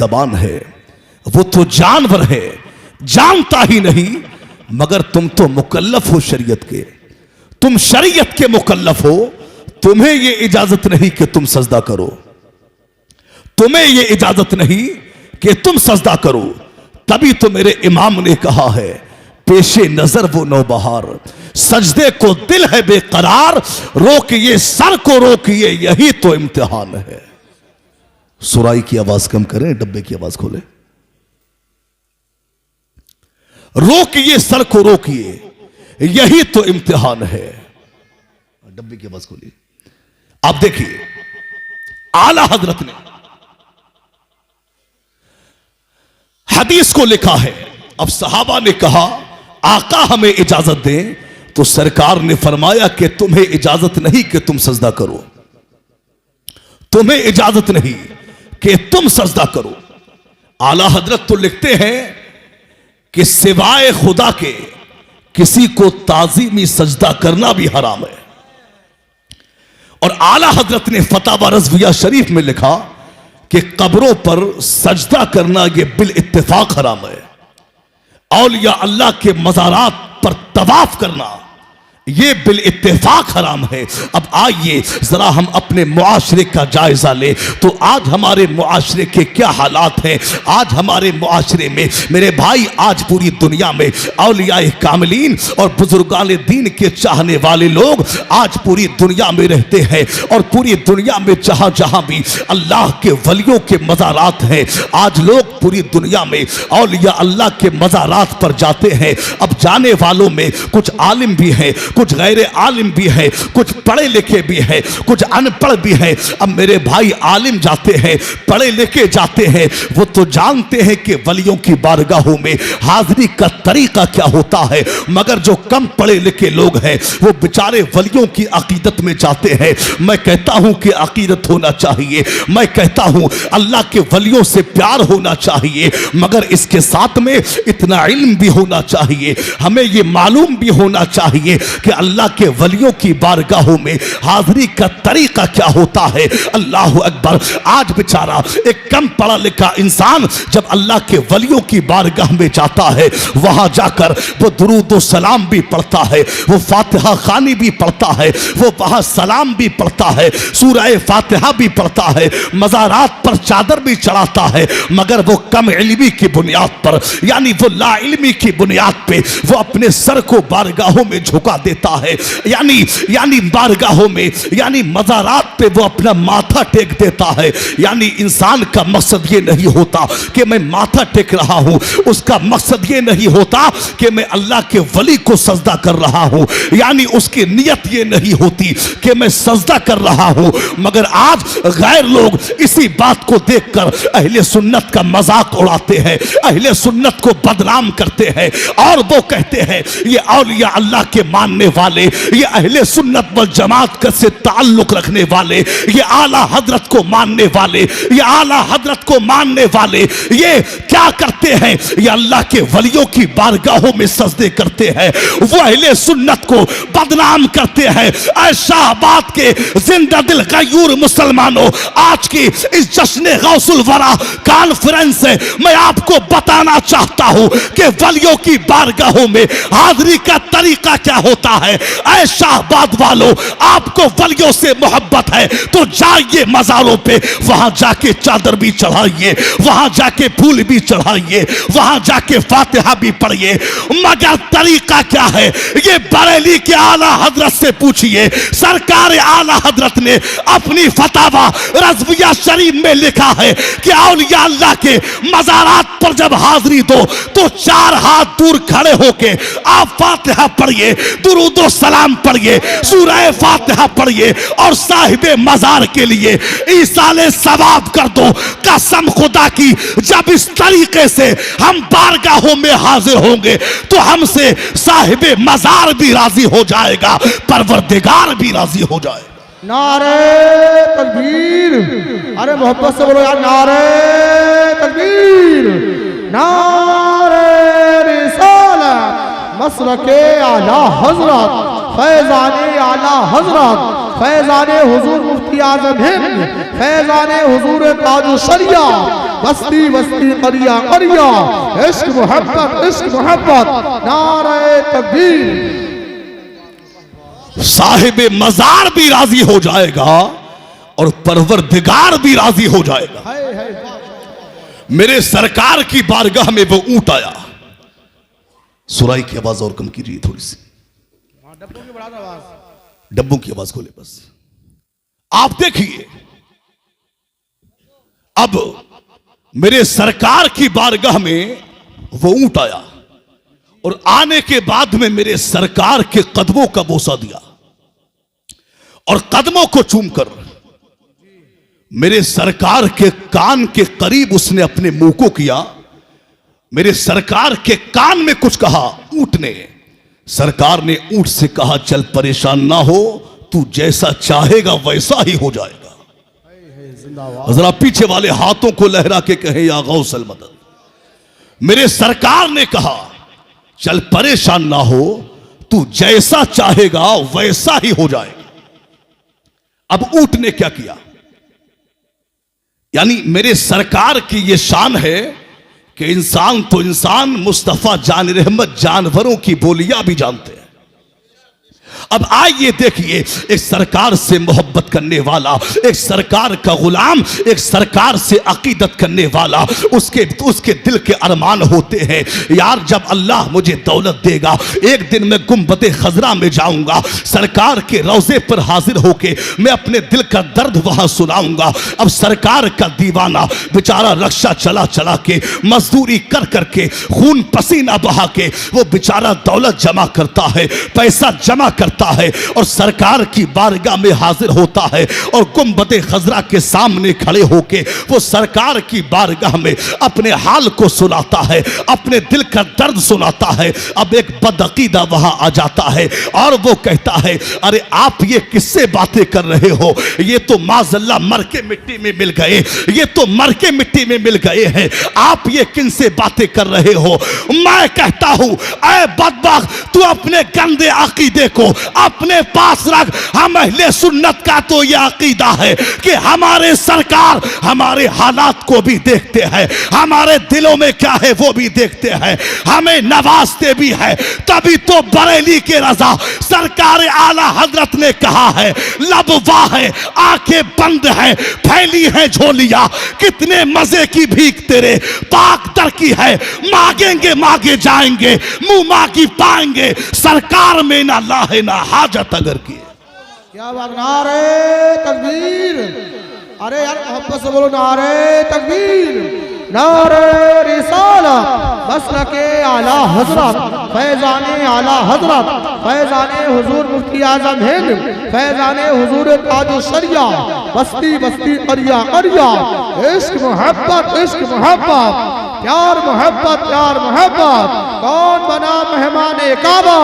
जबान है, वो तो जानवर है, जानता ही नहीं, मगर तुम तो मुकल्लफ हो शरीयत के, तुम शरीयत के मुकल्लफ हो। तुम्हें यह इजाजत नहीं कि तुम सजदा करो, तुम्हें यह इजाजत नहीं कि तुम सजदा करो। तभी तो मेरे इमाम ने कहा है, पेशे नजर वो नौबहार, सजदे को दिल है बेकरार, रोकिए सर को रोकिए, यही तो इम्तिहान है। सुराई की आवाज कम करें, डब्बे की आवाज खोले। रोकिए सर को रोकिए, यही तो इम्तिहान है। डब्बे की आवाज खोलिए। आप देखिए, आला हजरत ने हदीस को लिखा है। अब सहाबा ने कहा, आका हमें इजाजत दें, तो सरकार ने फरमाया कि तुम्हें इजाजत नहीं कि तुम सजदा करो, तुम्हें इजाजत नहीं कि तुम सजदा करो। आला हजरत तो लिखते हैं कि सिवाय खुदा के किसी को ताजीमी सजदा करना भी हराम है। और आला हजरत ने फतावा रज़विया शरीफ में लिखा कि कब्रों पर सजदा करना यह बिल इत्तेफाक हराम है। औलिया अल्लाह के मज़ारात पर तवाफ करना ये बिल इत्तेफाक हराम है। अब आइए जरा हम अपने मुआशरे का जायजा ले, तो आज हमारे मुआशरे के क्या हालात हैं। आज हमारे मुआशरे में मेरे भाई, आज पूरी दुनिया में औलियाए कामिलीन और बुजुर्गान दीन के चाहने वाले लोग आज पूरी दुनिया में रहते हैं, और पूरी दुनिया में जहां जहां भी अल्लाह के वलियों के मज़ारात हैं, आज लोग पूरी दुनिया में औलिया अल्लाह के मज़ारात पर जाते हैं। अब जाने वालों में कुछ आलिम भी हैं, कुछ गैर आलिम भी है, कुछ पढ़े लिखे भी है, कुछ अनपढ़ भी है। अब मेरे भाई, आलिम जाते हैं, पढ़े लिखे जाते हैं, वो तो जानते हैं कि वलियों की बारगाहों में हाजिरी का तरीका क्या होता है, मगर जो कम पढ़े लिखे लोग हैं वो बेचारे वलियों की अकीदत में जाते हैं। मैं कहता हूं कि अकीदत होना चाहिए, मैं कहता हूं अल्लाह के वलियों से प्यार होना चाहिए, मगर इसके साथ में इतना इल्म भी होना चाहिए, हमें ये मालूम भी होना चाहिए कि अल्लाह के वलियों की बारगाहों में हाजिरी का तरीका क्या होता है। अल्लाह अकबर। आज बेचारा एक कम पढ़ा लिखा इंसान जब अल्लाह के वलियों की बारगाह में जाता है, वहां जाकर वो दुरूद व सलाम भी पढ़ता है, वो फातिहा खानी भी पढ़ता है, वो वहां सलाम भी पढ़ता है, सूरह फातिहा भी पढ़ता है, मज़ारात पर चादर भी चढ़ाता है, मगर वो कम इल्मी की बुनियाद पर, यानी वो ला इल्मी की बुनियाद पे वो अपने सर को बारगाहों में झुका देता है, यानी बारगाहों में, यानी मज़ारात पे वो अपना माथा टेक देता है। यानी इंसान का मकसद ये नहीं होता कि मैं माथा टेक रहा हूं, उसका मकसद ये नहीं होता कि मैं अल्लाह के वली को सजदा कर रहा हूं, यानी उसकी नियत ये नहीं होती कि मैं सजदा कर रहा हूं। मगर आज गैर लोग इसी बात को देखकर अहले सुन्नत का मजाक उड़ाते हैं, अहले सुन्नत को बदनाम करते हैं, और वो कहते हैं ये औलिया अल्लाह के मानने वाले, ये अहले सुन्नत वल जमात से ताल्लुक रखने वाले, ये आला हजरत को मानने वाले, ये आला हजरत को मानने वाले ये क्या करते हैं, ये अल्लाह के वलियों की बारगाहों में सजदे करते हैं, वो अहले सुन्नत को बदनाम करते हैं। ऐ शाहबाद के जिंदा दिल गयूर मुसलमानों, आज की इस जश्न गौसुल वरा कॉन्फ्रेंस से मैं आपको बताना चाहता हूं कि वलियों की बारगाहों में हाजिरी का तरीका क्या होता है। ऐ शाहबाद वालों, आपको वलियों से मोहब्बत है तो जाइए मज़ारों पे, वहां जाके चादर भी चढ़ाइए, वहां जाके फूल भी चढ़ाइए, वहां जाके फातिहा भी पढ़िए, मगर तरीका क्या है ये बरेली के आला हजरत से पूछिए। सरकार आला हजरत ने अपनी फतावा रज़विया शरीफ में लिखा है कि औलिया अल्लाह के मज़ारात पर जब हाजिरी दो तो 4 हाथ दूर खड़े होके आप फातिहा पढ़िए, दुरूद व सलाम पढ़िए, सूरह फातिहा पढ़िए, और साहिबे मज़ार के लिए ईसाले सवाब कर दो। कसम खुदा की, जब इस तरीके से हम बारगाहों में हाजिर होंगे तो हमसे साहिबे मज़ार भी राजी हो जाएगा, परवरदिगार भी राजी हो जाएगा। नारे तकबीर, अरे मोहब्बत से बोलो यार, नारे तकबीर, नारे रिसालत, मसलके आला हजरत, फैज़ाने आला हजरत, फैज़ाने हुजूर मुफ्ती आज़म हिंद, फैज़ाने हुजूर ताज शरिया, बस्ती बस्ती करिया करिया, इश्क मोहब्बत, नारे तकबीर। साहिब मजार भी राजी हो जाएगा और परवरदिगार भी राजी हो जाएगा। मेरे सरकार की बारगाह में वो ऊंट आया। सुराई की आवाज और कम कीजिए थोड़ी सी, डब्बों की आवाज खोले बस। आप देखिए, अब मेरे सरकार की बारगाह में वो ऊंट आया और आने के बाद में मेरे सरकार के कदमों का बोसा दिया और कदमों को चूमकर मेरे सरकार के कान के करीब उसने अपने मुंह को किया। मेरे सरकार के कान में कुछ कहा ऊंट ने। सरकार ने ऊंट से कहा, चल परेशान ना हो, तू जैसा चाहेगा वैसा ही हो जाएगा। जरा पीछे वाले हाथों को लहरा के कहे, या गौसल मदद। मेरे सरकार ने कहा, चल परेशान ना हो, तू जैसा चाहेगा वैसा ही हो जाएगा। अब ऊंट ने क्या किया? यानी मेरे सरकार की यह शान है कि इंसान तो इंसान, मुस्तफा जान रहमत जानवरों की बोलियां भी जानते हैं। अब आइए देखिए, एक सरकार से मोहब्बत करने वाला, एक सरकार का गुलाम, एक सरकार से अकीदत करने वाला, उसके दिल के अरमान होते हैं, यार जब अल्लाह मुझे दौलत देगा एक दिन मैं गुंबदे खजरा में जाऊंगा, सरकार के रोजे पर हाजिर होके मैं अपने दिल का दर्द वहां सुनाऊंगा। अब सरकार का दीवाना बेचारा रक्षा चला चला के, मजदूरी कर करके, खून पसीना बहा के वो बेचारा दौलत जमा करता है, पैसा जमा करता है और सरकार की बारगाह में हाजिर होता है और गुंबदे खजरा के सामने खड़े होके वो सरकार की बारगाह में अपने हाल को सुनाता है, अपने दिल का दर्द सुनाता है। अब एक बदअकीदा वहां आ जाता है और वो कहता है, अरे आप ये किससे बातें कर रहे हो? ये तो माज़अल्लाह मर के मिट्टी में मिल गए, ये तो मर के मिट्टी में मिल गए हैं, आप ये किनसे बातें कर रहे हो? मैं कहता हूं, ऐ बदबख्त, तू अपने गंदे अकीदे को अपने पास रख। हम अहले सुन्नत का तो यह अकीदा है कि हमारे सरकार हमारे हालात को भी देखते हैं, हमारे दिलों में क्या है वो भी देखते हैं, हमें नवाजते भी है। तभी तो बरेली के रजा सरकार आला हजरत ने कहा है, लब वाह है, आंखें बंद है, फैली है झोलियां, कितने मजे की भीख तेरे पाक दर की है, मांगेंगे मांगे जाएंगे, मुंह मांगी पाएंगे, सरकार में ना लाहे ना हाजत अगर की। क्या बात, नारे तकबीर। अरे यार मोहब्बत से बोलो, नारे तकबीर, नारे रिसालत, मसलके आला हजरत, फैजाने आला हजरत, फैजाने हुजूर मुफ्ती आजम हिंद, फैजाने हुजूर ताज शरिया, बस्ती बस्ती करिया करिया, इश्क मोहब्बत, इश्क मोहब्बत, प्यार मोहब्बत, प्यार मोहब्बत। कौन बना मेहमाने काबा,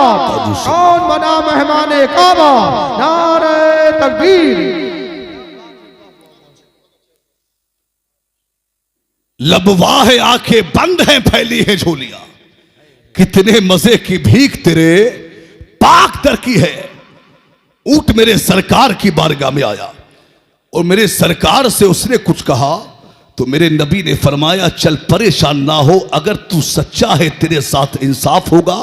कौन बना मेहमाने काबा, नारे तकबीर। लबवा है, आंखें बंद हैं, फैली है झोलियां, कितने मजे की भीख तेरे पाक दर की है। ऊंट मेरे सरकार की बारगाह में आया और मेरे सरकार से उसने कुछ कहा तो मेरे नबी ने फरमाया, चल परेशान ना हो, अगर तू सच्चा है तेरे साथ इंसाफ होगा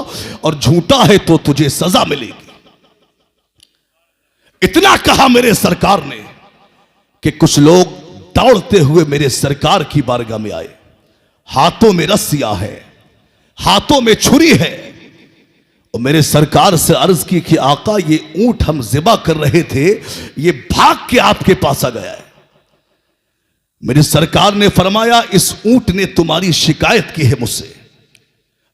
और झूठा है तो तुझे सजा मिलेगी। इतना कहा मेरे सरकार ने कि कुछ लोग दौड़ते हुए मेरे सरकार की बारगाह में आए, हाथों में रस्सियां है, हाथों में छुरी है, और मेरे सरकार से अर्ज की कि आका ये ऊंट हम ज़िबा कर रहे थे, ये भाग के आपके पास आ गया है। मेरे सरकार ने फरमाया, इस ऊंट ने तुम्हारी शिकायत की है मुझसे।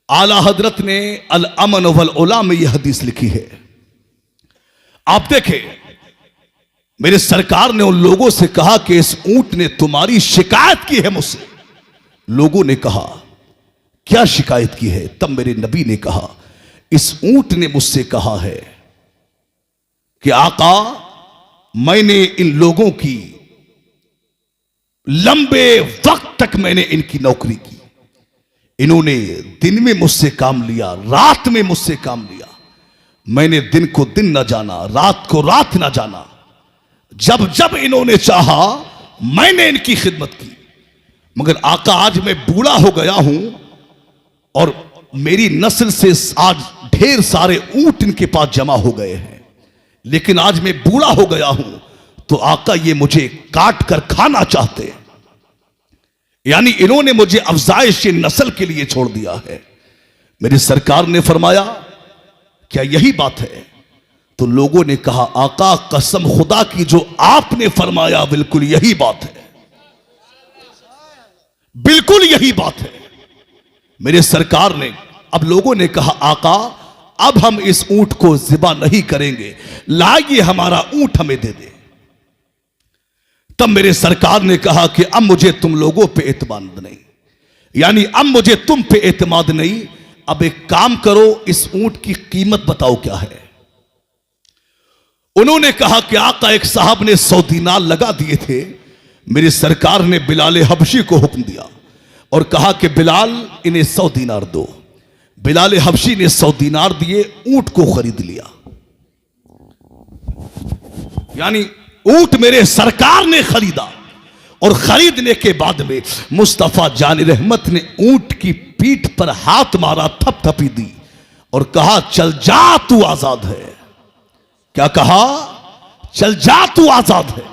आला हजरत ने अल अमन वल उला में यह हदीस लिखी है। आप देखें, मेरे सरकार ने उन लोगों से कहा कि इस ऊंट ने तुम्हारी शिकायत की है मुझसे। लोगों ने कहा, क्या शिकायत की है? तब मेरे नबी ने कहा, इस ऊंट ने मुझसे कहा है कि आका, मैंने इन लोगों की लंबे वक्त तक मैंने इनकी नौकरी की, इन्होंने दिन में मुझसे काम लिया, रात में मुझसे काम लिया, मैंने दिन को दिन न जाना, रात को रात न जाना, जब जब इन्होंने चाहा मैंने इनकी खिदमत की। मगर आका आज मैं बूढ़ा हो गया हूं और मेरी नस्ल से आज ढेर सारे ऊंट इनके पास जमा हो गए हैं, लेकिन आज मैं बूढ़ा हो गया हूं तो आका ये मुझे काट कर खाना चाहते हैं। यानी इन्होंने मुझे अफजाइश नस्ल के लिए छोड़ दिया है। मेरी सरकार ने फरमाया क्या यही बात है? तो लोगों ने कहा आका कसम खुदा की जो आपने फरमाया बिल्कुल यही बात है, बिल्कुल यही बात है। मेरे सरकार ने, अब लोगों ने कहा आका अब हम इस ऊंट को ज़िबा नहीं करेंगे, लाइए हमारा ऊंट हमें दे दे। तब मेरे सरकार ने कहा कि अब मुझे तुम लोगों पे एतमाद नहीं, यानी अब मुझे तुम पे एतमाद नहीं। अब एक काम करो, इस ऊंट की कीमत बताओ क्या है। उन्होंने कहा कि आका एक साहब ने 100 दीनार लगा दिए थे। मेरी सरकार ने बिलाल हबशी को हुक्म दिया और कहा कि बिलाल इन्हें 100 दीनार दो। बिलाल हबशी ने 100 दीनार दिए, ऊंट को खरीद लिया। यानी ऊंट मेरे सरकार ने खरीदा और खरीदने के बाद में मुस्तफा जान रहमत ने ऊंट की पीठ पर हाथ मारा, थपथपी दी और कहा चल जा तू आजाद है। क्या कहा? चल जा तू आजाद है।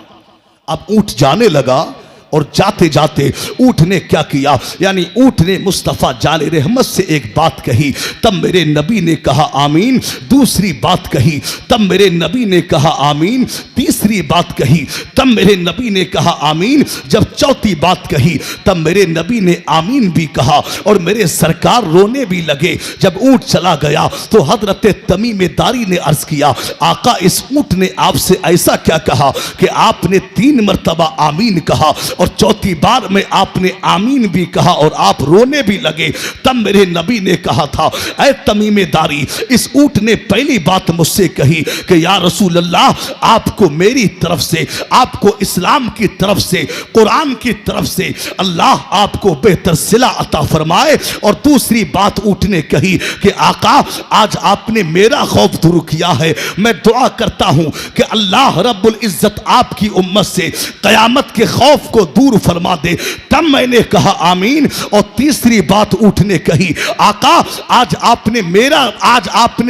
अब ऊंट जाने लगा और जाते जाते ऊंट ने क्या किया, यानी ऊंट ने मुस्तफा जान रहमत से एक बात कही, तब मेरे नबी ने कहा आमीन। दूसरी बात कही, तब मेरे नबी ने कहा आमीन। तीसरी बात कही, तब मेरे नबी ने कहा आमीन। जब चौथी बात कही तब मेरे नबी ने आमीन भी कहा और मेरे सरकार रोने भी लगे। जब ऊंट चला गया तो हजरत तमीम दारी ने अर्ज किया आका इस ऊंट ने आपसे ऐसा क्या कहा कि आपने 3 मरतबा आमीन कहा और चौथी बार में आपने आमीन भी कहा और आप रोने भी लगे। तब मेरे नबी ने कहा था ऐ तमीम दारी, इस ऊंट ने पहली बात मुझसे कही कि या रसूल अल्लाह आपको मेरी तरफ से, आपको इस्लाम की तरफ से, कुरान की तरफ से अल्लाह आपको बेहतर सिला अता फरमाए। और दूसरी बात ऊंट ने कही कि आका आज आपने मेरा खौफ दूर किया है, मैं दुआ करता हूं कि अल्लाह रब्बुल इज्जत आपकी उम्मत से कयामत के खौफ को दूर फरमा दे। तब मैंने कहा आमीन। और तीसरी बात ऊंट ने कही आका आज आपने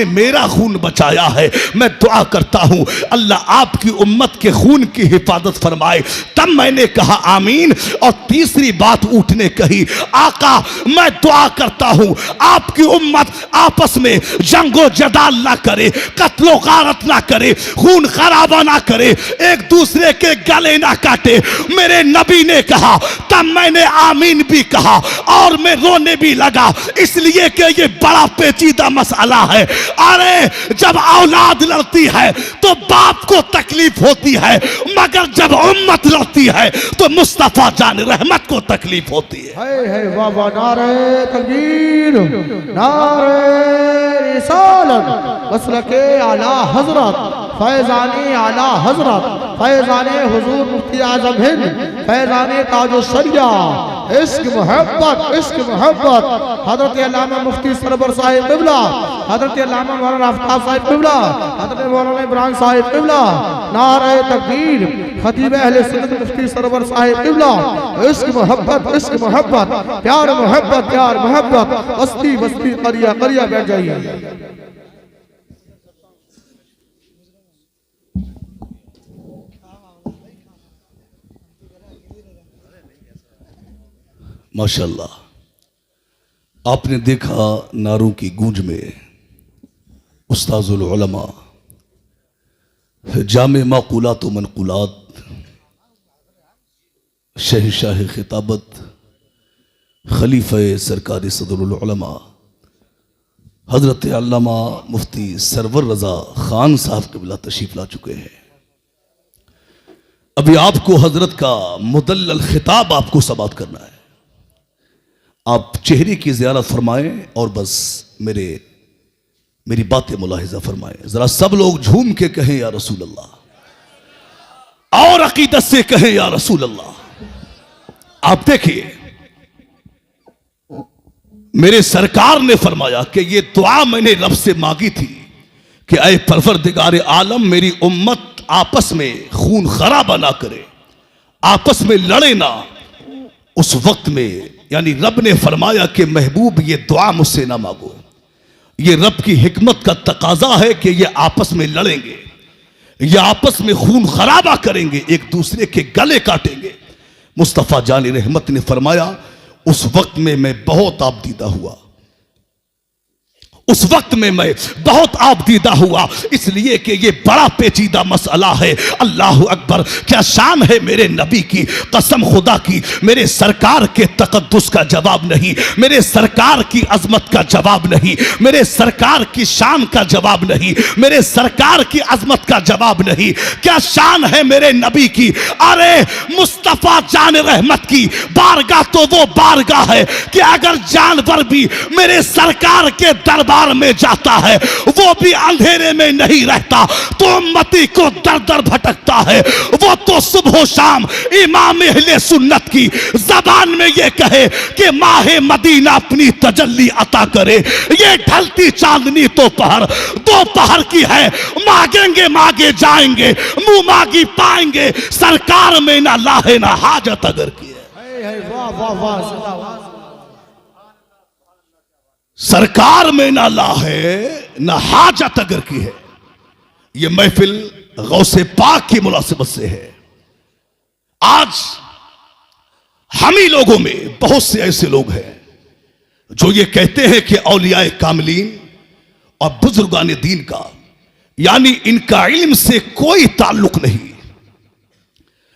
मेरा खून बचाया है, मैं दुआ करता हूं अल्लाह आपकी उम्मत के खून की हिफाजत फरमाए। तब मैंने कहा आमीन। और तीसरी बात ऊंट ने कही आका मैं दुआ करता हूं आपकी उम्मत आपस में जंगो जदाल ना करे, कत्लो गारत ना करे, खून खराबा ना करे, एक दूसरे के गले ना काटे। मेरे नबी ने कहा तब मैंने आमीन भी कहा और मैं रोने भी लगा, इसलिए कि ये बड़ा पेचीदा मसला है। अरे जब औलाद लड़ती है तो बाप को तकलीफ होती है, मगर जब उम्मत लड़ती है तो मुस्तफा जान रहमत को तकलीफ होती है। वाह वाह, नारे तकबीर, नारे रिसालत, मसलके आला हजरत, फैजाने आला हजरत, फैजाने हुजूर मुफ्ती आजम हिंद, फैजाने ताजो सरिया, इश्क मोहब्बत, इश्क मोहब्बत, हजरत अल्लामा मुफ्ती सरवर साहिब क़िबला, हजरत अल्लामा मौलाना आफ्ताब साहिब क़िबला, हजरत मौलाना इमरान साहिब क़िबला, नारे तकबीर, खतीब अहले सुन्नत मुफ्ती सरवर साहिब क़िबला, इश्क मोहब्बत, इश्क मोहब्बत, प्यार मोहब्बत, प्यार मोहब्बत, बस्ती बस्ती करिया करिया बैठ जाइए। माशाल्लाह, आपने देखा नारों की गूंज में उस्ताजुल उलमा, जामे माक़ूलात व मनक़ूलात, शहंशाह खिताबत, खलीफा सरकारी सदरुल उलमा हजरत अल्लामा मुफ्ती सरवर रज़ा खान साहब क़िबला तशरीफ ला चुके हैं। अभी आपको हजरत का मुदल्लल खिताब आपको समाअत करना है। आप चेहरे की ज़ियारत फरमाएं और बस मेरी बातें मुलाहिजा फरमाएं। जरा सब लोग झूम के कहें या रसूल अल्लाह, और अकीदत से कहें या रसूल अल्लाह। आप देखिए मेरे सरकार ने फरमाया कि ये दुआ मैंने रब से मांगी थी कि ऐ परवरदिगार आलम मेरी उम्मत आपस में खून खराबा ना करे, आपस में लड़े ना, उस वक्त में यानी रब ने फरमाया कि महबूब ये दुआ मुझसे ना मांगो, ये रब की हिकमत का तकाजा है कि ये आपस में लड़ेंगे, ये आपस में खून खराबा करेंगे, एक दूसरे के गले काटेंगे। मुस्तफ़ा जानी रहमत ने फरमाया उस वक्त में मैं बहुत आबदीदा हुआ, उस वक्त में मैं बहुत आबदीदा हुआ, इसलिए कि ये बड़ा पेचीदा मसला है। अल्लाह अकबर, क्या शान है मेरे नबी की, कसम खुदा की मेरे सरकार के तकद्दुस का जवाब नहीं, मेरे सरकार की अजमत का जवाब नहीं, मेरे सरकार की शान का जवाब नहीं, मेरे सरकार की अजमत का जवाब नहीं। क्या शान है मेरे नबी की। अरे मुस्तफ़ा जान रहमत की बारगाह तो वो बारगाह है कि अगर जानवर भी मेरे सरकार के दरबार में जाता है वो भी अंधेरे में नहीं रहता, तो उम्मती को दर दर भटकता है। वो तो सुबह शाम इमाम अहले सुन्नत की जबान में ये कहे कि माहे मदीना अपनी तजल्ली अता करे, ये ढलती चांदनी तो दोपहर की है, मांगेंगे मांगे जाएंगे, मुंह मांगी पाएंगे, सरकार में ना लाहे ना हाजत अगर की है। वाह वाह वाह, सरकार में ना ला है ना हाजत अगर की है। यह महफिल गौसे पाक की मुनासिबत से है। आज हम ही लोगों में बहुत से ऐसे लोग हैं जो ये कहते हैं कि औलियाए कामिलीन और बुजुर्गान दीन का यानी इनका इल्म से कोई ताल्लुक नहीं,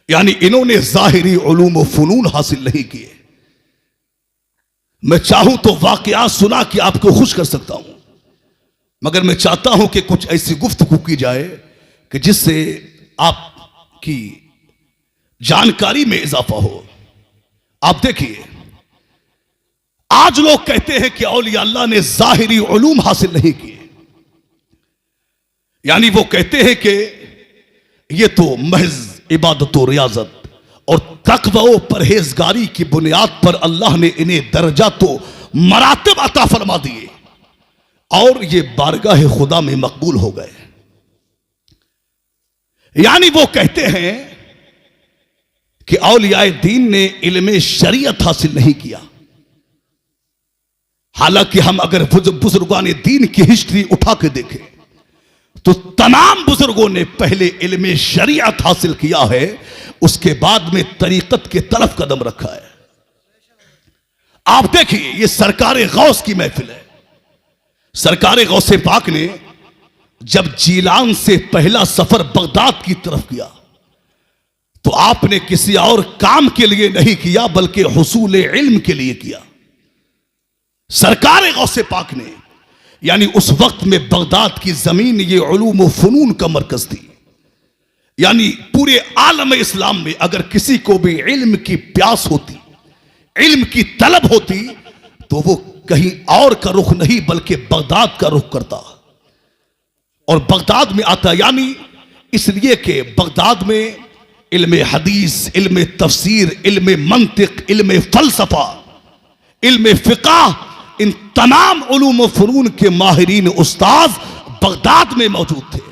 यानी इन्होंने जाहिरी उलूम व फनून हासिल नहीं किए। मैं चाहूं तो वाकयात सुना कि आपको खुश कर सकता हूं, मगर मैं चाहता हूं कि कुछ ऐसी गुफ्तगू की जाए कि जिससे आपकी जानकारी में इजाफा हो। आप देखिए, आज लोग कहते हैं कि औलिया अल्लाह ने जाहिरी उलूम हासिल नहीं किए, यानी वो कहते हैं कि ये तो महज इबादत और रियाजत और तक़वा व परहेजगारी की बुनियाद पर अल्लाह ने इन्हें दर्जा तो मरातब अता फरमा दिए और ये बारगाह खुदा में मकबूल हो गए। यानी वो कहते हैं कि औलियाए दीन ने इल्म शरीयत हासिल नहीं किया। हालांकि हम अगर बुजुर्गान दीन की हिस्ट्री उठा के देखें तो तमाम बुजुर्गों ने पहले इल्म शरीयत हासिल किया है, उसके बाद में तरीकत के तरफ कदम रखा है। आप देखिए, ये सरकार गौस की महफिल है। सरकार गौसे पाक ने जब जीलान से पहला सफर बगदाद की तरफ किया तो आपने किसी और काम के लिए नहीं किया बल्कि हुसूल इल्म के लिए किया। सरकार गौसे पाक ने यानी उस वक्त में बगदाद की जमीन ये उलूम व फनून का मरकज थी, यानी पूरे आलम इस्लाम में अगर किसी को भी इल्म की प्यास होती, इल्म की तलब होती, तो वो कहीं और का रुख नहीं बल्कि बगदाद का रुख करता और बगदाद में आता। यानी इसलिए कि बगदाद में इल्म हदीस, इल्म तफसीर, इल्म मंतिक, इल्म फलसफा, इल्म फिक़ह, इन तमाम उलूम व फनून के माहिरीन उस्ताद बगदाद में मौजूद थे।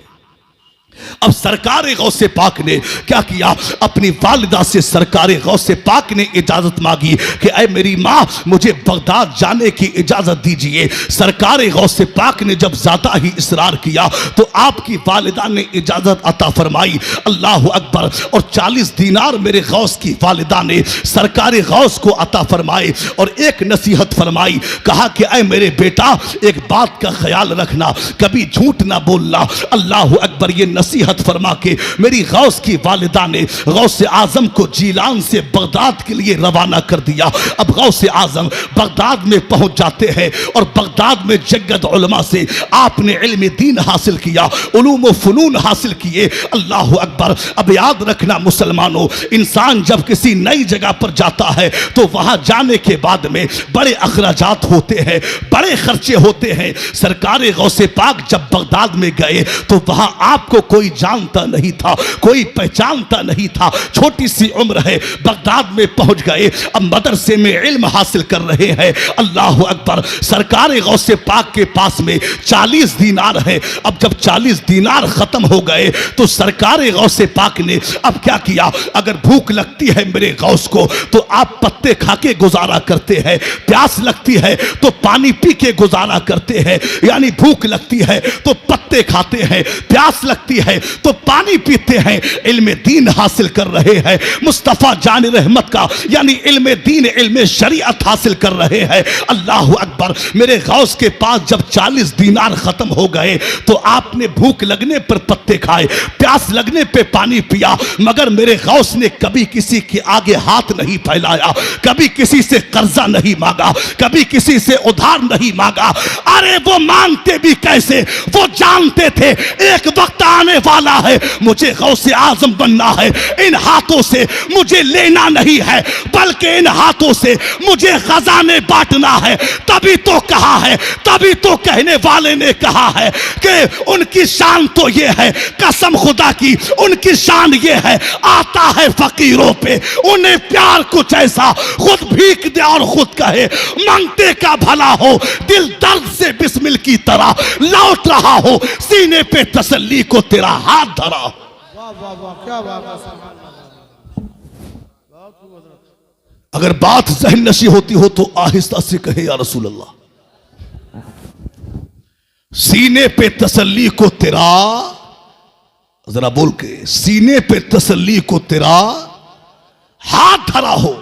अब सरकार गौसे पाक ने क्या किया, अपनी वालिदा से सरकार गौसे पाक ने इजाजत मांगी कि ऐ मेरी माँ मुझे बगदाद जाने की इजाजत दीजिए। सरकार गौसे पाक ने जब ज्यादा ही इसरार किया तो आपकी वालिदा ने इजाजत अता फरमाई। अल्लाह अकबर। और 40 दीनार मेरे गौस की वालिदा ने सरकार गौस को अता फरमाए और एक नसीहत फरमाई, कहा कि ऐ मेरे बेटा एक बात का ख्याल रखना, कभी झूठ ना बोलना। अल्लाह अकबर। ये नसीहत फरमा के मेरी गौस की वालिदा ने गौसे आजम को जीलान से बगदाद के लिए रवाना कर दिया। अब गौसे आजम बगदाद में पहुंच जाते हैं और बगदाद में जगत उलमा से आपने इल्म दीन हासिल किया, उलूम व फनून हासिल किए। अल्लाह अकबर। अब याद रखना मुसलमानों, इंसान जब किसी नई जगह पर जाता है तो वहां जाने के बाद में बड़े अखराजात होते हैं, बड़े खर्चे होते हैं। सरकार गौसे पाक जब बगदाद में गए तो वहां आपको कोई जानता नहीं था, कोई पहचानता नहीं था। छोटी सी उम्र है, बगदाद में पहुंच गए, अब मदरसे में इल्म हासिल कर रहे हैं। अल्लाह अकबर। सरकार गौसे पाक के पास में 40 दीनार है। अब जब 40 दीनार खत्म हो गए तो सरकार गौसे पाक ने अब क्या किया, अगर भूख लगती है मेरे गौस को तो आप पत्ते खा के गुजारा करते हैं, प्यास लगती है तो पानी पी के गुजारा करते हैं, यानी भूख लगती है तो पत्ते खाते हैं, प्यास लगती है तो पानी पीते हैं। इल्म दीन हासिल कर रहे हैं, मुस्तफा जान रहमत का यानी इल्म दीन इल्म शरीयत हासिल कर रहे हैं। अल्लाह अकबर। मेरे गौस के पास जब 40 दीनार खत्म हो गए तो आपने भूख लगने पर पत्ते खाए, प्यास लगने पे पानी पिया, मगर मेरे गौस ने कभी किसी के आगे हाथ नहीं फैलाया, कभी किसी से कर्जा नहीं मांगा, कभी किसी से उधार नहीं मांगा। अरे वो मांगते भी कैसे, वो जानते थे एक वक्त आने वाला है मुझे गौसे आजम बनना है, इन हाथों से मुझे लेना नहीं है बल्कि इन हाथों से मुझे खजाने बांटना है। तभी तो कहा है, तभी तो कहने वाले ने कहा है कि उनकी शान तो ये है, कसम खुदा की उनकी शान ये है, आता है फकीरों पे उन्हें प्यार कुछ ऐसा, खुद भीख दे और खुद कहे मांगते का भला हो, दिल दर्द से बिस्मिल की तरह लौट रहा हो, सीने पे तसल्ली को तेरा हाथ धरा। वाह वाह वाह, क्या बात है। अगर बात ज़हन नशी होती हो तो आहिस्ता से कहे या रसूल अल्लाह। सीने पे तसल्ली को तेरा, जरा बोल के, सीने पे तसल्ली को तेरा हाथ धरा हो।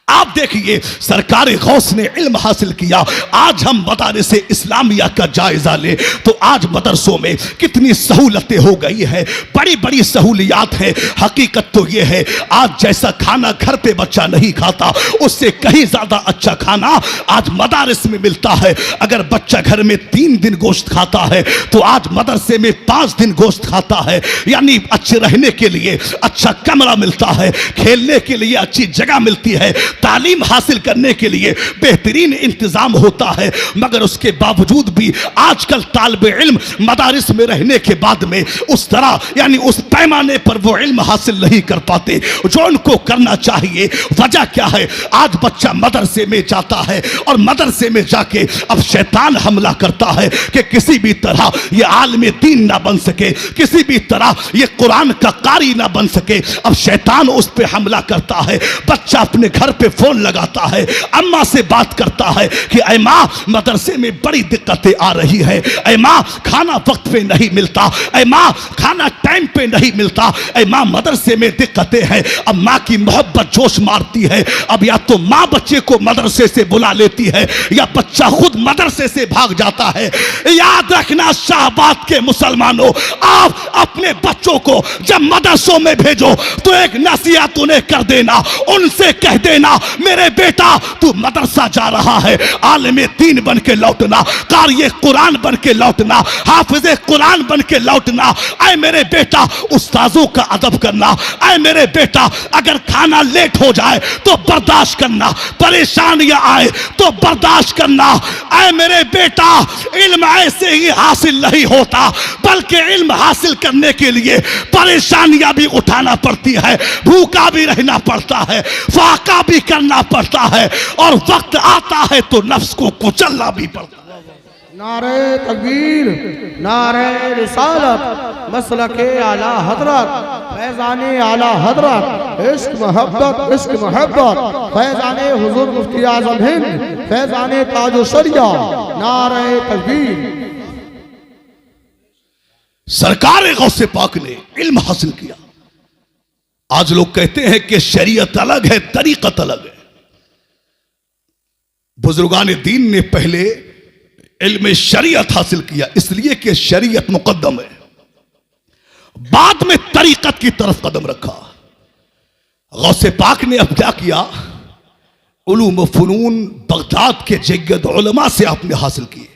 आप देखिए सरकार गौस ने इल्म हासिल किया। आज हम मदारिसे इस्लामिया का जायजा ले तो आज मदरसों में कितनी सहूलतें हो गई है, बड़ी बड़ी सहूलियात है। हकीकत तो यह है आज जैसा खाना घर पे बच्चा नहीं खाता उससे कहीं ज्यादा अच्छा खाना आज मदारिस में मिलता है। अगर बच्चा घर में 3 दिन गोश्त खाता है तो आज मदरसे में 5 दिन गोश्त खाता है, यानी अच्छे रहने के लिए अच्छा कमरा मिलता है, खेलने के लिए अच्छी जगह मिलती है, तालीम हासिल करने के लिए बेहतरीन इंतजाम होता है। मगर उसके बावजूद भी आजकल तालिब इल्म मदारिस में रहने के बाद में उस तरह यानी उस पैमाने पर वो इल्म हासिल नहीं कर पाते जो उनको करना चाहिए। वजह क्या है, आज बच्चा मदरसे में जाता है और मदरसे में जाके अब शैतान हमला करता है कि किसी भी तरह ये आलिम दीन ना बन सके, किसी भी तरह ये कुरान का कारी ना बन सके। अब शैतान उस पर हमला करता है। बच्चा अपने घर पे फोन लगाता है, अम्मा से बात करता है कि ऐ माँ मदरसे में बड़ी दिक्कतें आ रही है, ऐ माँ खाना वक्त पे नहीं मिलता, ऐ माँ खाना टाइम पे नहीं मिलता, ऐ माँ मदरसे में दिक्कतें हैं। अब माँ की मोहब्बत जोश मारती है। अब या तो माँ बच्चे को मदरसे से बुला लेती है या बच्चा खुद मदरसे से भाग जाता है। याद रखना शाहबाद के मुसलमानों, आप अपने बच्चों को जब मदरसों में भेजो तो एक नसीहत उन्हें कर देना, उनसे कह देना मेरे बेटा तू मदरसा जा रहा है, आलिम दीन बन के लौटना, कारी कुरान बन के लौटना, हाफिज कुरान बन के लौटना। ऐ मेरे बेटा उस्ताजों का अदब करना, ऐ मेरे बेटा अगर खाना लेट हो जाए तो बर्दाश्त करना, परेशानियां आए तो बर्दाश्त करना। ऐ मेरे बेटा इल्म ऐसे ही हासिल नहीं होता बल्कि इल्म हासिल करने के लिए परेशानियां भी उठाना पड़ती है, भूखा भी रहना पड़ता है, फाका भी करना पड़ता है और वक्त आता है तो नफ्स को कुचलना भी पड़ता है। नारे तकबीर, नारे रिसालत, मसलके आला हजरत, फैजाने आला हजरत, इश्क मोहब्बत, फैजाने हुजूर मुफ्ती आज़म हिंद, फैजाने ताजो शरिया, नारे तकबीर। सरकार गौसे पाक ने इल्म हासिल किया। आज लोग कहते हैं कि शरीयत अलग है, तरीकत अलग है। बुजुर्गान दीन ने पहले इल्म शरीयत हासिल किया इसलिए कि शरीयत मुकद्दम है, बाद में तरीकत की तरफ कदम रखा। गौसे पाक ने अब क्या किया, उलूम फनून बगदाद के जय्यद उलमा से आपने हासिल किए।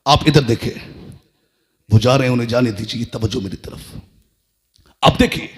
आप इधर देखें, वो जा रहे हैं उन्हें जाने दीजिए, तवज्जो मेरी तरफ। अब देखिए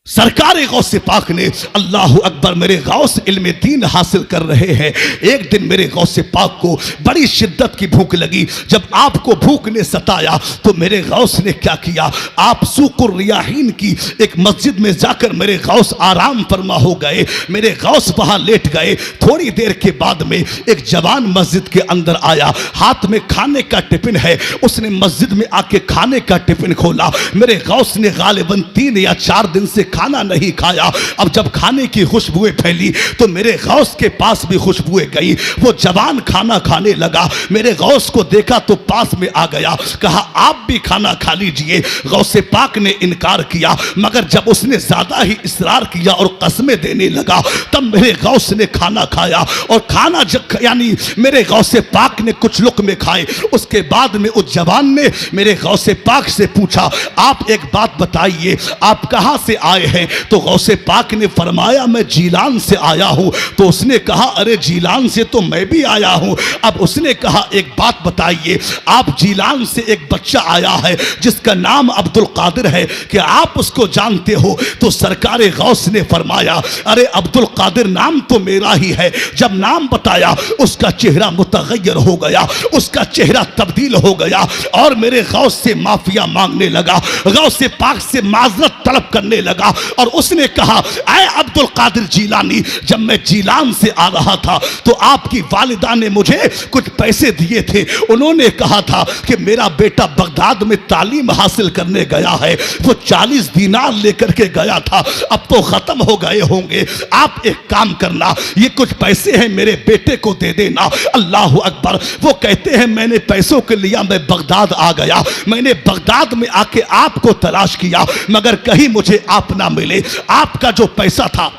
सरकार गौस पाक ने, अल्लाह अकबर, मेरे गौस इल्म दीन हासिल कर रहे हैं। एक दिन मेरे गौस पाक को बड़ी शिद्दत की भूख लगी। जब आपको भूख ने सताया तो मेरे गौस ने क्या किया, आप सूकुर रियाहीन की एक मस्जिद में जाकर मेरे गौस आराम फरमा हो गए। मेरे गौस वहां लेट गए। थोड़ी देर के बाद में एक जवान मस्जिद के अंदर आया, हाथ में खाने का टिफिन है। उसने मस्जिद में आके खाने का टिफिन खोला। मेरे गौस ने गालिबन 3 या 4 दिन से खाना नहीं खाया। अब जब खाने की खुशबुएं फैली तो मेरे गौस के पास भी खुशबुएं गई। वो जवान खाना खाने लगा। मेरे गौस को देखा तो पास में आ गया, कहा आप भी खाना खा लीजिए। गौस पाक ने इनकार किया, मगर जब उसने ज्यादा ही इसरार किया और कसमें देने लगा तब मेरे गौस ने खाना खाया। और खाना यानी मेरे गौस पाक ने कुछ लुक़्मे खाए। उसके बाद में उस जवान ने मेरे गौस पाक से पूछा, आप एक बात बताइए, आप कहां से आए हैं? तो गौसे पाक ने फरमाया, मैं जीलान से आया हूं। तो उसने कहा, अरे जीलान से तो मैं भी आया हूं। अब उसने कहा, एक बात बताइए, आप जीलान से एक बच्चा आया है जिसका नाम अब्दुल कादिर है, कि आप उसको जानते हो? तो सरकार गौस ने फरमाया, अरे अब्दुल कादिर नाम तो मेरा ही है। जब नाम बताया उसका चेहरा मुतगय्यर हो गया, उसका चेहरा तब्दील हो गया और मेरे गौस से माफिया मांगने लगा, गौस पाक से माजरत तलब करने लगा। और उसने कहा, ऐ अब्दुल कादिर जीलानी, जब मैं जीलान से आ रहा था तो आपकी वालिदा ने मुझे कुछ पैसे दिए थे। उन्होंने कहा था कि मेरा बेटा बगदाद में तालीम हासिल करने गया है। वो 40 दीनार लेकर के गया था, अब तो खत्म हो गए होंगे। आप एक काम करना, ये कुछ पैसे हैं मेरे बेटे को दे देना। अल्लाह अकबर। वो कहते हैं, मैंने पैसों के लिए मैं बगदाद आ गया। मैंने बगदाद में आके आपको तलाश किया, मगर कहीं मुझे आप ना मिले। आपका जो पैसा था,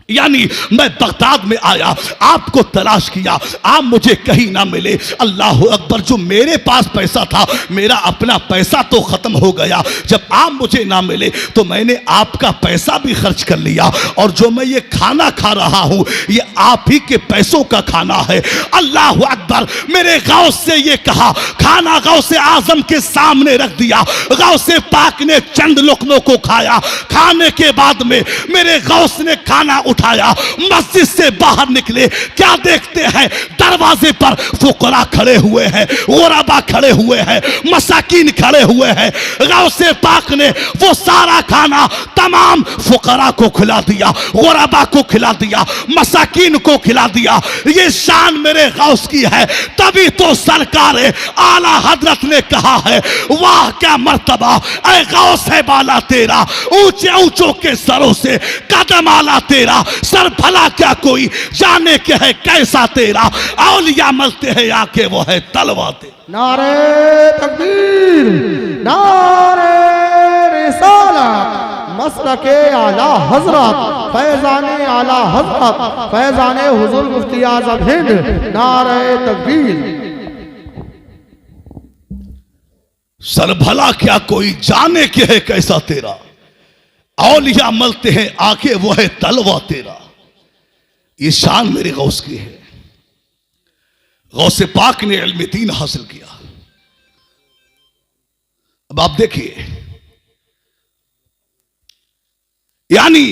यानी मैं बगदाद में आया, आपको तलाश किया, आप मुझे कहीं ना मिले। अल्लाह अकबर। जो मेरे पास पैसा था, मेरा अपना पैसा तो खत्म हो गया। जब आप मुझे ना मिले तो मैंने आपका पैसा भी खर्च कर लिया, और जो मैं ये खाना खा रहा हूं ये आप ही के पैसों का खाना है। अल्लाह अकबर। मेरे गौस से ये कहा, खाना गौसे आजम के सामने रख दिया। गौसे पाक ने चंद लुक़्मों को खाया। खाने के बाद में मेरे गौस ने खाना उठाया, मस्जिद से बाहर निकले, क्या देखते हैं, दरवाजे पर फुकरा खड़े हुए हैं, गुरबा खड़े हुए हैं, मसाकीन खड़े हुए हैं। गौसे पाक ने वो सारा खाना तमाम फुकरा को खिला दिया, गुरबा को खिला दिया, मसाकीन को खिला दिया। ये शान मेरे गौस की है। तभी तो सरकार आला हजरत ने कहा है, वाह क्या मर्तबा ऐ गौस है बाला तेरा, ऊंचे ऊंचों के सरों से कदम आला तेरा, सर भला क्या कोई जाने के है कैसा तेरा, औलिया मलते हैं आके वो है तलवाते। नारे तकबीर, नारे रिसालत, मसलके आला हजरत, फैजाने आला हजरत, फैजाने हुजूर मुफ्ती आज़म हिंद, नारे तकबीर। सर भला क्या कोई जाने के है कैसा तेरा, औलिया मलते हैं आके वो है तलवा तेरा। ये शान मेरे गौस की है। गौसे पाक ने इल्म दीन हासिल किया। अब आप देखिए, यानी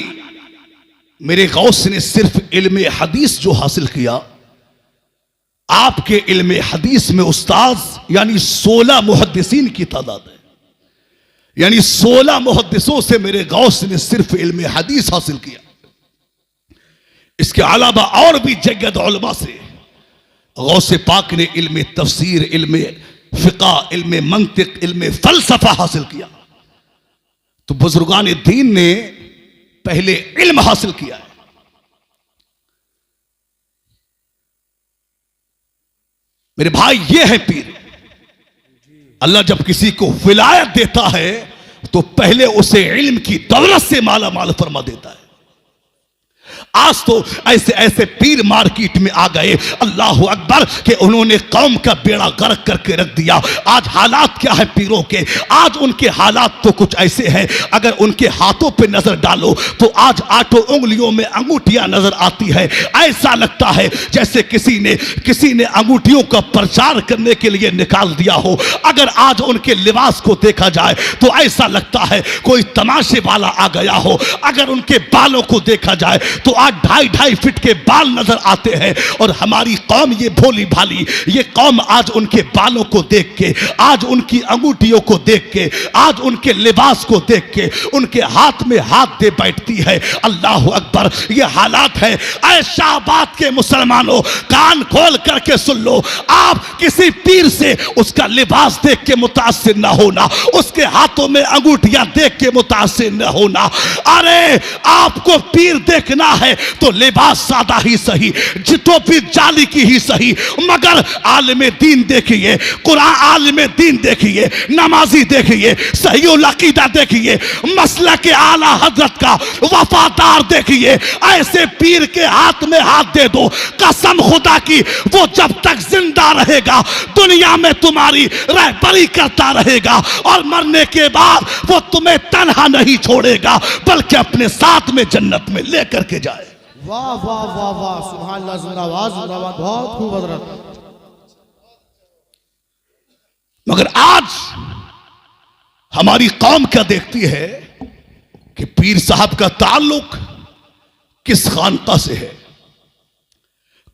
मेरे गौस ने सिर्फ इल्म हदीस जो हासिल किया, आपके इल्म हदीस में उस्ताद यानी 16 मुहद्दिसीन की तादाद है। यानी 16 मुहद्दिसों से मेरे गौस ने सिर्फ इल्म हदीस हासिल किया। इसके अलावा और भी जगत उलमा से गौसे पाक ने इल्म तफसीर, इल्म फिक़ा, इल्म मंतिक, इल्म फलसफा हासिल किया। तो बुजुर्गान दीन ने पहले इल्म हासिल किया है। मेरे भाई, ये है पीर। अल्लाह जब किसी को विलायत देता है तो पहले उसे इल्म की दौलत से माला माल फरमा देता है। आज तो ऐसे ऐसे पीर मार्केट में आ गए, अल्लाह अकबर, कि उन्होंने कौम का बेड़ा गर्क करके रख दिया। आज हालात क्या है पीरों के? आज उनके हालात तो कुछ ऐसे हैं, अगर उनके हाथों पे नजर डालो तो आज 8 उंगलियों में अंगूठियां नजर आती है। ऐसा लगता है जैसे किसी ने अंगूठियों का प्रचार करने के लिए निकाल दिया हो। अगर आज उनके लिबास को देखा जाए तो ऐसा लगता है कोई तमाशे वाला आ गया हो। अगर उनके बालों को देखा जाए तो आज 2.5 फीट के बाल नजर आते हैं। और हमारी कौम ये भोली भाली, ये कौम आज उनके बालों को देख के, आज उनकी अंगूठियों को देख के, आज उनके लिबास को देख के उनके हाथ में हाथ दे बैठती है। अल्लाह अकबर, ये हालात है। ऐसा बात के मुसलमानों कान खोल करके सुन लो, आप किसी पीर से उसका लिबास देख के मुतासिर न होना, उसके हाथों में अंगूठियां देख के मुतासिर न होना। अरे आपको पीर देखना है तो लिबास सादा ही सही, टोपी जाली की ही सही, मगर आलिम दीन देखिए, कुरान आलिम दीन देखिए, नमाजी देखिए, सही अकीदा देखिए, मसलक के आला हजरत का वफादार देखिए। ऐसे पीर के हाथ में हाथ दे दो, कसम खुदा की, वो जब तक जिंदा रहेगा दुनिया में तुम्हारी रहबरी करता रहेगा और मरने के बाद वो तुम्हें तन्हा नहीं छोड़ेगा बल्कि अपने साथ में जन्नत में लेकर के जाए। वाह वाह वाह वाह, सुभान अल्लाह, जिंदाबाद जिंदाबाद, बहुत खूब हजरत। मगर आज हमारी कौम क्या देखती है कि पीर साहब का ताल्लुक किस खानका से है,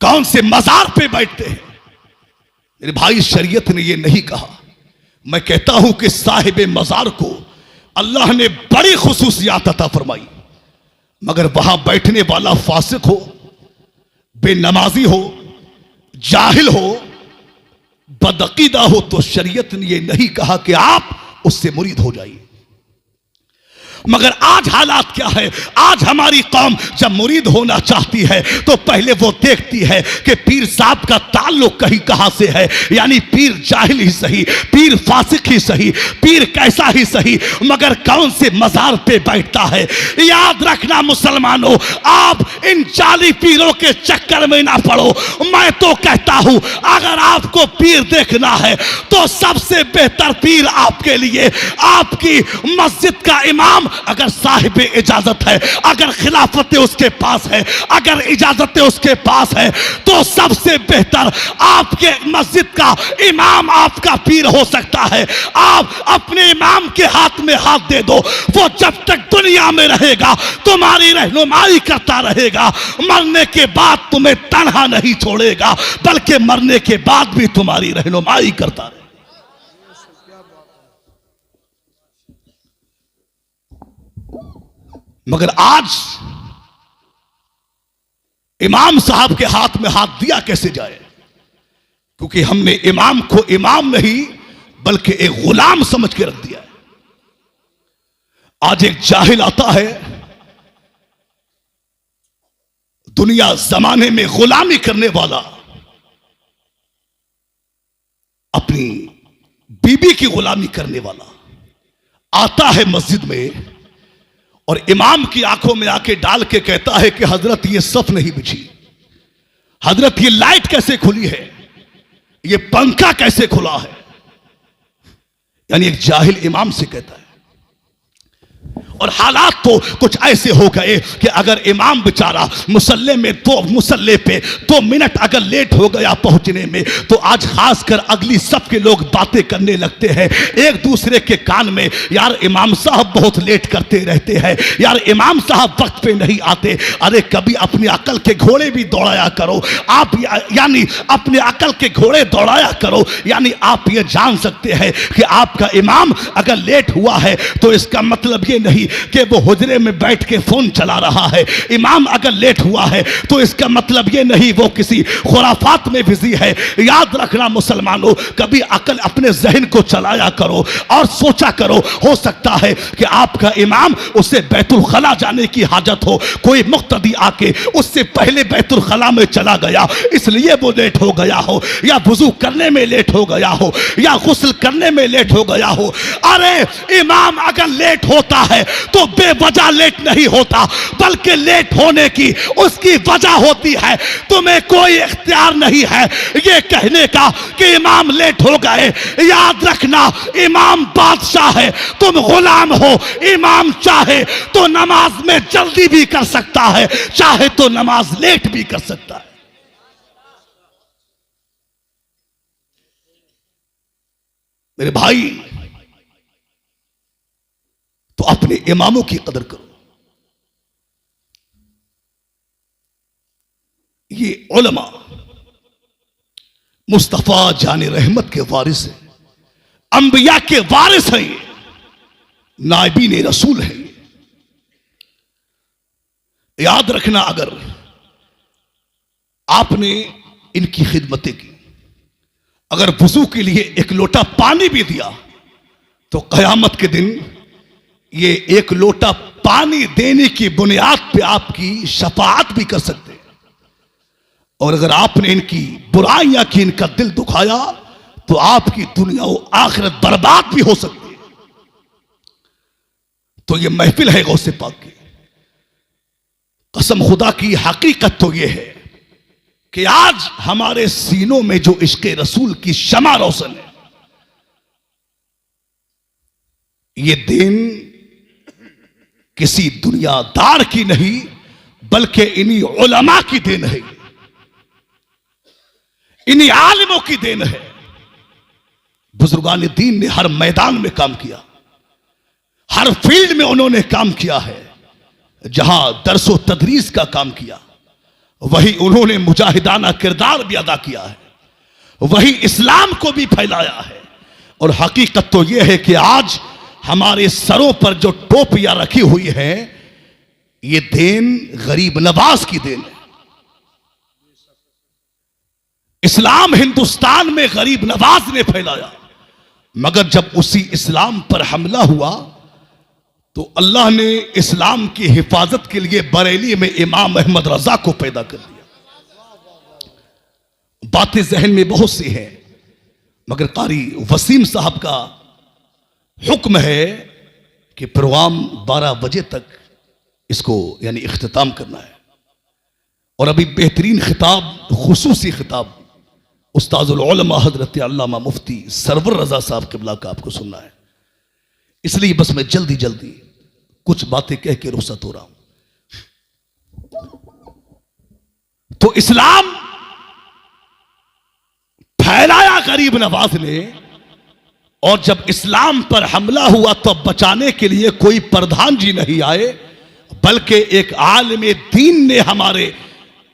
कौन से मजार पे बैठते हैं। मेरे भाई, शरीयत ने यह नहीं कहा। मैं कहता हूं कि साहिब मजार को अल्लाह ने बड़ी खुसूसियात अता फरमाई, मगर वहां बैठने वाला फासिक हो, बेनमाजी हो, जाहिल हो, बदअकीदा हो तो शरीयत ने यह नहीं कहा कि आप उससे मुरीद हो जाइए। मगर आज हालात क्या है? आज हमारी कौम जब मुरीद होना चाहती है तो पहले वो देखती है कि पीर साहब का ताल्लुक कहीं कहां से है। यानी पीर जाहिल ही सही, पीर फासिक ही सही, पीर कैसा ही सही, मगर कौन से मजार पे बैठता है। याद रखना मुसलमानों, आप इन जाली पीरों के चक्कर में ना पड़ो। मैं तो कहता हूं अगर आपको पीर देखना है तो सबसे बेहतर पीर आपके लिए आपकी मस्जिद का इमाम, अगर साहिब इजाजत है, अगर खिलाफत उसके पास है, अगर इजाजत उसके पास है, तो सबसे बेहतर आपके मस्जिद का इमाम आपका पीर हो सकता है। आप अपने इमाम के हाथ में हाथ दे दो, वो जब तक दुनिया में रहेगा तुम्हारी रहनुमाई करता रहेगा। मरने के बाद तुम्हें तन्हा नहीं छोड़ेगा बल्कि मरने के बाद भी तुम्हारी रहनुमाई करता रहेगा। मगर आज इमाम साहब के हाथ में हाथ दिया कैसे जाए? क्योंकि हमने इमाम को इमाम नहीं बल्कि एक गुलाम समझ के रख दिया है। आज एक जाहिल आता है, दुनिया जमाने में गुलामी करने वाला, अपनी बीबी की गुलामी करने वाला आता है मस्जिद में और इमाम की आंखों में आके डाल के कहता है कि हजरत ये सफ नहीं बिछी, हजरत ये लाइट कैसे खुली है, ये पंखा कैसे खुला है। यानी एक जाहिल इमाम से कहता है। और हालात तो कुछ ऐसे हो गए कि अगर इमाम बेचारा मुसल्ले पे 2 मिनट अगर लेट हो गया पहुंचने में तो आज खासकर अगली सबके लोग बातें करने लगते हैं एक दूसरे के कान में, यार इमाम साहब बहुत लेट करते रहते हैं, यार इमाम साहब वक्त पे नहीं आते। अरे कभी अपनी अकल के घोड़े भी दौड़ाया करो आप, यानी अपने अकल के घोड़े दौड़ाया करो। यानी आप ये जान सकते हैं कि आपका इमाम अगर लेट हुआ है तो इसका मतलब ये नहीं कि वो हुजरे में बैठ के फोन चला रहा है। इमाम अगर लेट हुआ है तो इसका मतलब ये नहीं वो किसी खुराफात में बिजी है। याद रखना मुसलमानों, कभी अकल अपने जहन को चलाया करो और सोचा करो, हो सकता है कि आपका इमाम उससे बैतुल खला जाने की हाजत हो, कोई मुक्तदी आके उससे पहले बैतुल खला में चला गया इसलिए वो लेट हो गया हो, या वुजू करने में लेट हो गया हो, या गुस्ल करने में लेट हो गया हो। अरे इमाम अगर लेट होता है तो बेवजह लेट नहीं होता, बल्कि लेट होने की उसकी वजह होती है। तुम्हें कोई इख्तियार नहीं है ये कहने का कि इमाम लेट हो गए। याद रखना, इमाम बादशाह है, तुम गुलाम हो। इमाम चाहे तो नमाज में जल्दी भी कर सकता है, चाहे तो नमाज लेट भी कर सकता है। मेरे भाई, तो अपने इमामों की कदर करो। ये उलमा मुस्तफा जाने रहमत के वारिस हैं, अंबिया के वारिस हैं, ये नाइबीन रसूल हैं। याद रखना, अगर आपने इनकी खिदमतें की, अगर वुजू के लिए एक लोटा पानी भी दिया, तो कयामत के दिन ये एक लोटा पानी देने की बुनियाद पे आपकी शफाअत भी कर सकते हैं। और अगर आपने इनकी बुराइयां की, इनका दिल दुखाया, तो आपकी दुनिया और आखिरत बर्बाद भी हो सकती है। तो ये महफिल है गौसे पाक की। कसम खुदा की, हकीकत तो ये है कि आज हमारे सीनों में जो इश्क़ रसूल की शमा रोशन है, ये दिन किसी दुनियादार की नहीं, बल्कि इन्हीं उलमा की देन है, इन्हीं आलिमों की देन है। बुजुर्गान दीन ने हर मैदान में काम किया, हर फील्ड में उन्होंने काम किया है। जहां दरसो तदरीस का काम किया, वही उन्होंने मुजाहिदाना किरदार भी अदा किया है, वही इस्लाम को भी फैलाया है। और हकीकत तो यह है कि आज हमारे सरों पर जो टोपियां रखी हुई है, ये देन गरीब नवाज की देन है। इस्लाम हिंदुस्तान में गरीब नवाज ने फैलाया, मगर जब उसी इस्लाम पर हमला हुआ तो अल्लाह ने इस्लाम की हिफाजत के लिए बरेली में इमाम अहमद रजा को पैदा कर दिया। बातें जहन में बहुत सी हैं, मगर कारी वसीम साहब का हुक्म है कि प्रोग्राम 12 बजे तक इसको यानी इख्तिताम करना है। और अभी बेहतरीन खिताब, खुसूसी खिताब उस्ताजुल उलमा हजरत अल्लामा मुफ्ती सरवर रजा साहब क़िबला का आपको सुनना है। इसलिए बस मैं जल्दी जल्दी कुछ बातें कह के रुखसत हो रहा हूं। तो इस्लाम फैलाया गरीब नवाज ने, और जब इस्लाम पर हमला हुआ तो बचाने के लिए कोई प्रधान जी नहीं आए, बल्कि एक आलिम दीन ने हमारे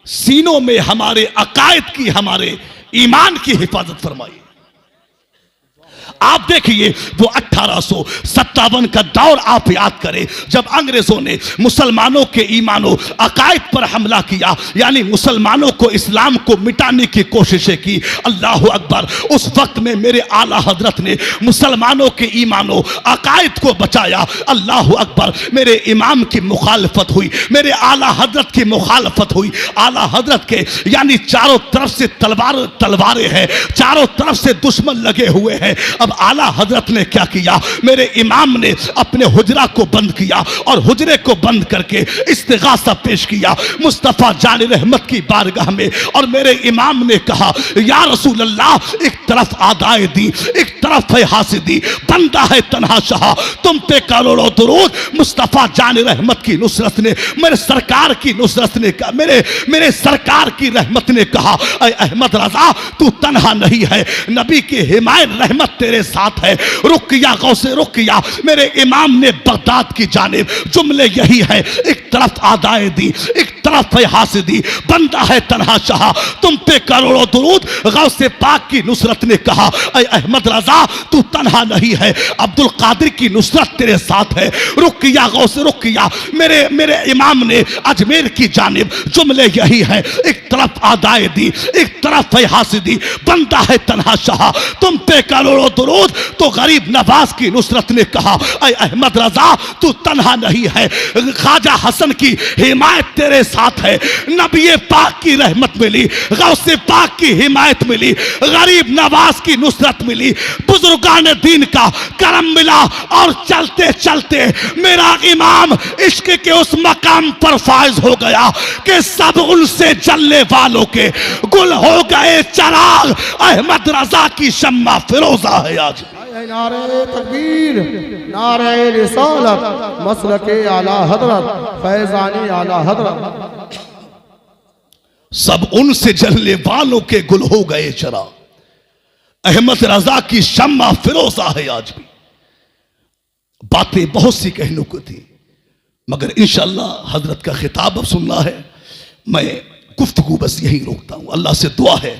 सीनों में हमारे अकायद की, हमारे ईमान की हिफाजत फरमाई। आप देखिए, वो 1857 का दौर आप याद करें, जब अंग्रेजों ने मुसलमानों के ईमानों अकायद पर हमला किया, यानी मुसलमानों को, इस्लाम को मिटाने की कोशिशें की। अल्लाह अकबर, उस वक्त में मेरे आला हजरत ने मुसलमानों के ईमानों अकायद को बचाया। अल्लाह अकबर, मेरे इमाम की मुखालफत हुई, मेरे आला हजरत की मुखालफत हुई। आला हजरत के यानी चारों तरफ से तलवारें हैं, चारों तरफ से दुश्मन लगे हुए हैं। अब आला हजरत ने क्या किया, मेरे इमाम ने अपने हुजरा को बंद किया और हुजरे को बंद करके इस्तिगासा पेश किया मुस्तफा जान रहमत की बारगाह में। और मेरे इमाम ने कहा, या रसूल अल्लाह, एक तरफ आदाए दी, एक तरफ है हासिदी, बंदा है तन्हा शाह, तुम पे करोड़ों दुरूद। मुस्तफा जान रहमत की नुसरत ने, मेरे सरकार की नुसरत ने कहा, मेरे सरकार की रहमत ने कहा, अहमद रजा तू तन्हा नहीं है, नबी की हिमायत रहमत तेरे साथ है। रुकिया गौसे रुकिया, मेरे इमाम ने बगदाद की जानिब जुमले यही है, एक तरफ आदाए दी, एक तरफ है हासिदी, बंदा है तन्हा शाह, तुम पे करोड़ों दुरूद। गौसे पाक की नुसरत ने कहा, अहमद रजा तू तन्हा नहीं है, अब्दुल कादिर की नुसरत तेरे साथ है। रुकिया गौसे रुकिया, मेरे इमाम ने अजमेर की जानिब जुमले यही है, एक तरफ आदाए दी, एक तरफ है हासिदी, बंदा है तन्हा शाह, तुम पे करोड़ों दुरूद। फिरोज तो गरीब नवाज की नुसरत ने कहा, ऐ अहमद रजा तू तन्हा नहीं है, ख्वाजा हसन की हिमायत तेरे साथ है। नबी पाक की रहमत मिली, गौसे पाक की हिमायत मिली, गरीब नवाज की नुसरत मिली, बुजुर्गान दीन का करम मिला, और चलते चलते मेरा इमाम इश्क के उस मकाम पर फाइज हो गया कि सब उनसे जलने वालों के गुल हो गए चिराग। अहमद रजा की शम्मा फिरोजा है आज। नारे तकबीर, नारे रिसालत, मसलके आला हजरत, फैजानी आला हजरत। सब उनसे जलने वालों के गुल हो गए चिराग। अहमद रजा की शम्मा फिरोजा है आज भी। बातें बहुत सी कहने को थी, मगर इंशाअल्लाह हजरत का खिताब अब सुनना है। मैं गुफ्तगू बस यही रोकता हूं। अल्लाह से दुआ है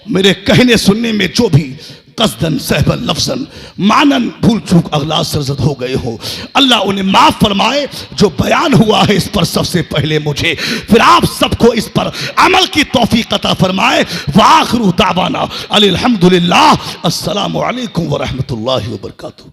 मेरे कहने सुनने में जो भी कसदन सहबन लफ्जन मानन भूल चूक अगला सरजद हो गए हो, अल्लाह उन्हें माफ फरमाए। जो बयान हुआ है इस पर सबसे पहले मुझे, फिर आप सबको इस पर अमल की तौफीक अता फरमाए। वाखिरु दावाना अनिल हम्दुलिल्लाह, अस्सलामु अलैकुम व रहमतुल्लाहि व बरकातुहू।